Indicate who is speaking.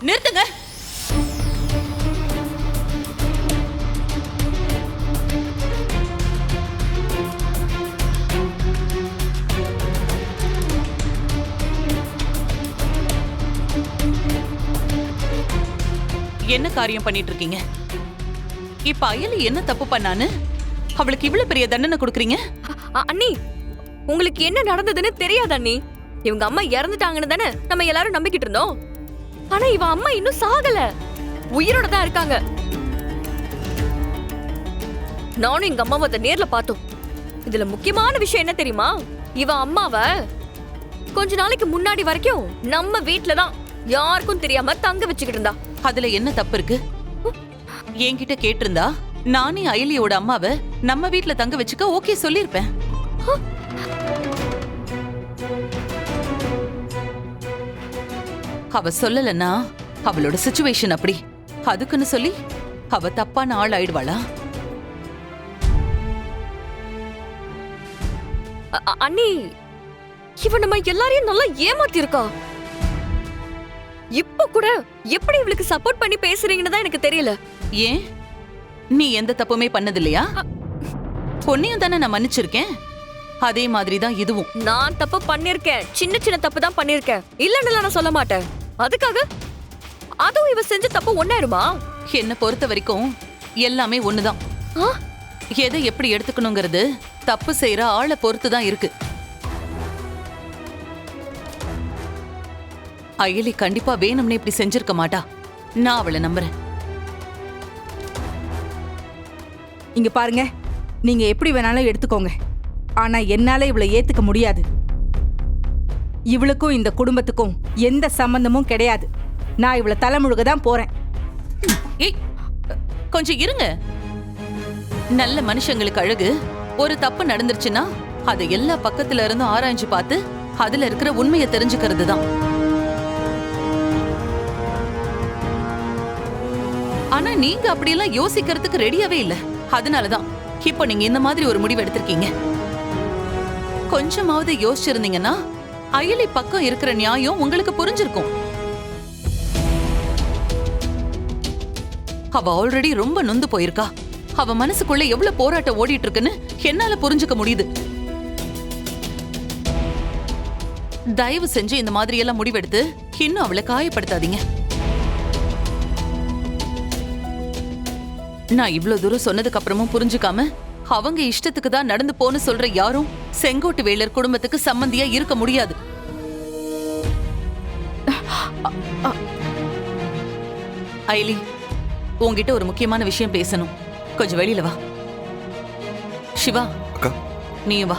Speaker 1: நிறுத்துங்க. என்ன காரியம் பண்ணிட்டு இருக்கீங்க? இப்ப அயலி என்ன தப்பு பண்ணான்னு அவளுக்கு இவ்வளவு பெரிய தண்டனை கொடுக்கறீங்க?
Speaker 2: அண்ணி, உங்களுக்கு என்ன நடந்ததுன்னு தெரியாது அண்ணி. இவங்க அம்மா இறந்துட்டாங்கன்னு தானே நம்ம எல்லாரும் நம்பிக்கிட்டு இருந்தோம். ஆனா இவ அம்மா இன்னும் சாகல, உயிரோட தான் இருக்காங்க. நானும் எங்க அம்மாவை அதை நேர்ல பார்த்தோம். இதுல முக்கியமான விஷயம் என்ன தெரியுமா? இவ அம்மாவை கொஞ்ச நாளைக்கு முன்னாடி வரைக்கும் நம்ம வீட்டுல தான் யாருக்கும் தெரியாம தங்க வச்சுக்கிட்டு இருந்தா.
Speaker 1: அதுல என்ன தப்பு இருக்கு? என்கிட்ட கேட்டிருந்தா நானே அயலியோட அம்மாவை நம்ம வீட்டுல தங்க வச்சுக்க ஓகே சொல்லிருப்பேன். அவ சொல்லலன்னா அவளோட சிச்சுவேஷன் அப்படி. அதுக்குன்னு சொல்லி அவ தப்பான ஆள் ஆயிடுவாளா?
Speaker 2: அண்ணி, இவ நம்ம எல்லாரையும் நல்லா ஏமாத்தி இருக்கா. இப்ப கூட எப்படி இவளுக்கு சப்போர்ட் பண்ணி பேசுறீங்கன்னு தான் எனக்கு தெரியல.
Speaker 1: ஏன், நீ எந்த தப்புமே பண்ணதில்லையா? பொன்னியும் தானே நான் மன்னிச்சிருக்கேன். அதே மாதிரிதான் இதுவும்.
Speaker 2: நான் தப்பு பண்ணிருக்கேன், சின்ன சின்ன தப்பு தான் பண்ணிருக்கேன், இல்லன்னு நான் சொல்ல மாட்டேன். அதுக்காக அதுவும் இவ செஞ்ச தப்பு ஒண்ணாயிருமா?
Speaker 1: என்ன பொறுத்த வரைக்கும் எல்லாமே ஒண்ணுதான். எதை எப்படி எடுத்துக்கணுங்கிறது தப்பு செய்யற ஆளை பொறுத்துதான் இருக்கு. அயலி கண்டிப்பா வேணும்னே இப்படி செஞ்சிருக்க மாட்டா. நான் அவளை நம்புறேன்.
Speaker 3: இங்க பாருங்க, நீங்க எப்படி வேணாலும் எடுத்துக்கோங்க. ஆனா என்னால இவளை ஏத்துக்க முடியாது. இவளுக்கும் இந்த குடும்பத்துக்கும் எந்த சம்பந்தமும் கிடையாது. நான் இவளை தலைமுழுக தான் போறேன்.
Speaker 1: ஏய், கொஞ்சம் இருங்க. நல்ல மனுஷங்களுக்கு அழகு ஒரு தப்பு நடந்துருச்சுன்னா அதை எல்லா பக்கத்துல இருந்தும் ஆராய்ஞ்சு பார்த்து அதுல இருக்கிற உண்மையை தெரிஞ்சுக்கிறது தான். ஆனா நீங்க அப்படியெல்லாம் யோசிக்கிறதுக்கு ரெடியாவே இல்ல. அதனாலதான் இப்போ நீங்க இந்த மாதிரி ஒரு முடிவு எடுத்திருக்கீங்க. கொஞ்சமாவது யோசிச்சிருந்தீங்கன்னா அயலி பக்கம் இருக்கிற நியாயம் உங்களுக்கு புரிஞ்சிருக்கும். அவ ஆல்ரெடி ரொம்ப நொந்து போயிருக்கா. அவ மனசுக்குள்ள எவ்வளவு போராட்டம் ஓடிட்டு இருக்குன்னு என்னால புரிஞ்சுக்க முடியுது. தயவு செஞ்சு இந்த மாதிரி எல்லாம் முடிவெடுத்து இன்னும் அவளை காயப்படுத்தாதீங்க. நான் இவ்வளவு தூரம் சொன்னதுக்கு அப்புறமும் புரிஞ்சுக்காம அவங்க இஷ்டத்துக்கு தான் நடந்து போன்னு சொல்ற யாரும் செங்கோட்டு வேலர் குடும்பத்துக்கு சம்பந்தியா இருக்க முடியாது. அயலி, உன்கிட்ட ஒரு முக்கியமான விஷயம் பேசணும். கொஞ்சம் வெளியில வா. சிவா, நீயும் வா.